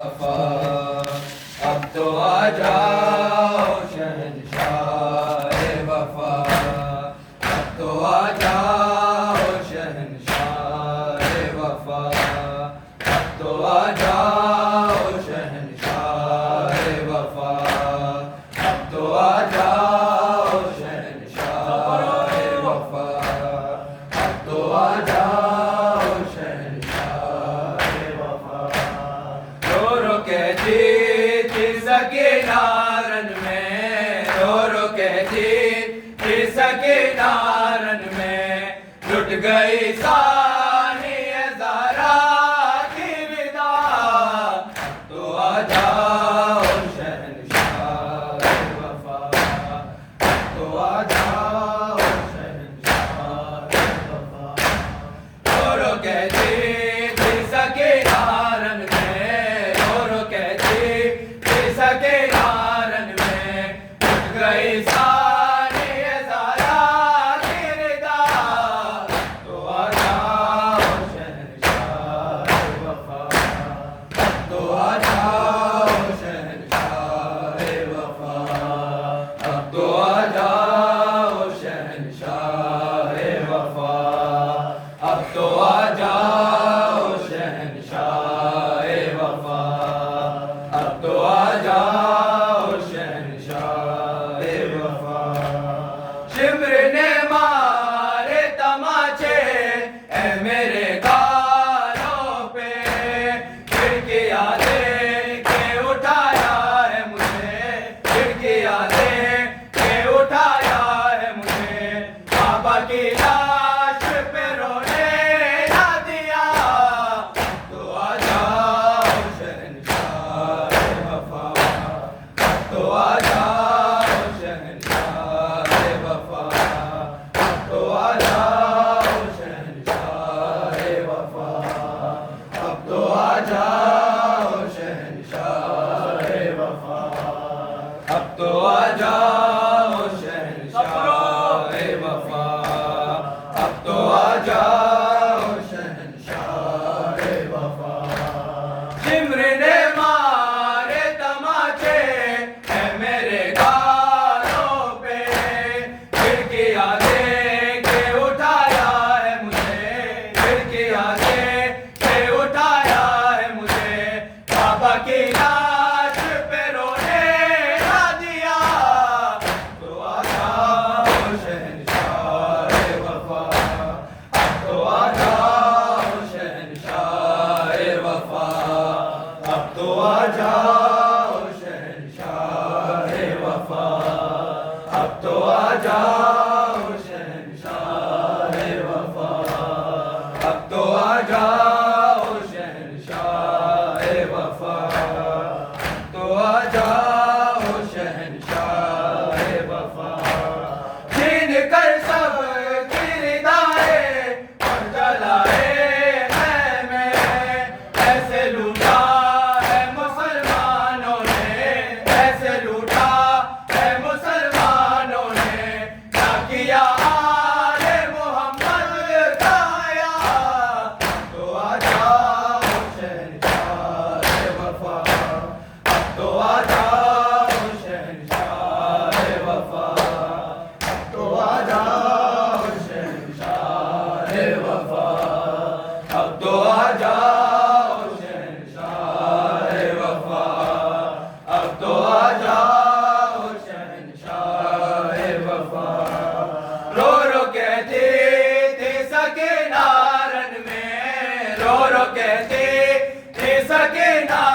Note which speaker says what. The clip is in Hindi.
Speaker 1: अब तो आ जाओ शहंशाह वफा, अब तो आ जाओ शहंशाह वफा, अब तो आ जाओ शहंशाह वफा, अब तो आ जाओ शहंशाह वफा, अब तो आ जाओ शहंशाह वफा। रो रो कहती थी सके नारन में, रो रो कहती थी सके नारन में, लुट गई सानी ज़हरा की विदा। तो आ जाओ शहंशाह वफा, तो आ जाओ शहंशाह वफा। रो रो कहती थी सके नारन में, रो रो कहती थी सके नारन में, लुट गई सानी ज़हरा की निदा। तो आ जाओ शहंशाह वफा, तो आ जाओ शहंशाह वफा, अब तो आ जाओ शहंशाह वफा, अब तो आ जाओ शहंशाह वफा, अब तो आ जाओ शहंशाह वफा। शिमर ने मारे तमाचे ऐ मेरे गालों पे, खिड़कियां दे के उठाया है मुझे, खिड़कियां दे के उठाया है मुझे, बाबा की लाश पे रोने ना दिया। तो आ जाओ शहंशाह वफा, तो आ जाओ शहंशाह वफा, तो आ जाओ शहंशाह वफा, अब तो आ जाओ शहंशाह वफा, अब तो आ जाओ शहंशाह वफा, अब तो आ जाओ शहंशाह वफा। शिमर ने मारे तमाचे है मेरे गालों पे, खिड़कियां दे के उठाया है मुझे, खिड़कियां दे के उठाया है मुझे, बाबा की लाश पे रोने ना दिया। तो आ जाओ शहंशाह वफा, अब तो आ जाओ शहंशाह वफा, अब तो आ जाओ शहंशाह वफा, अब तो आ जाओ शहंशाह वफा, अब तो आ जाओ शहंशाह वफा, तो आ जाओ शहंशाह वफा। छीन कर सब की रिदाएं और जलाए हैं मैं, ऐसे लूटा है मुसलमानों ने, ऐसे लूटा है मुसलमानों ने, क्या किया आले मोहम्मद का आया। तो आ जाओ शहंशाह वफा, अब तो आ जाओ शहंशाह वफा, अब तो आ जाओ शहंशाह वफा, अब तो आ जाओ शहंशाह वफा, अब तो आ जाओ शहंशाह वफा। रो रो कहते थे सके नारन में, रो रो कहते थे सके नारन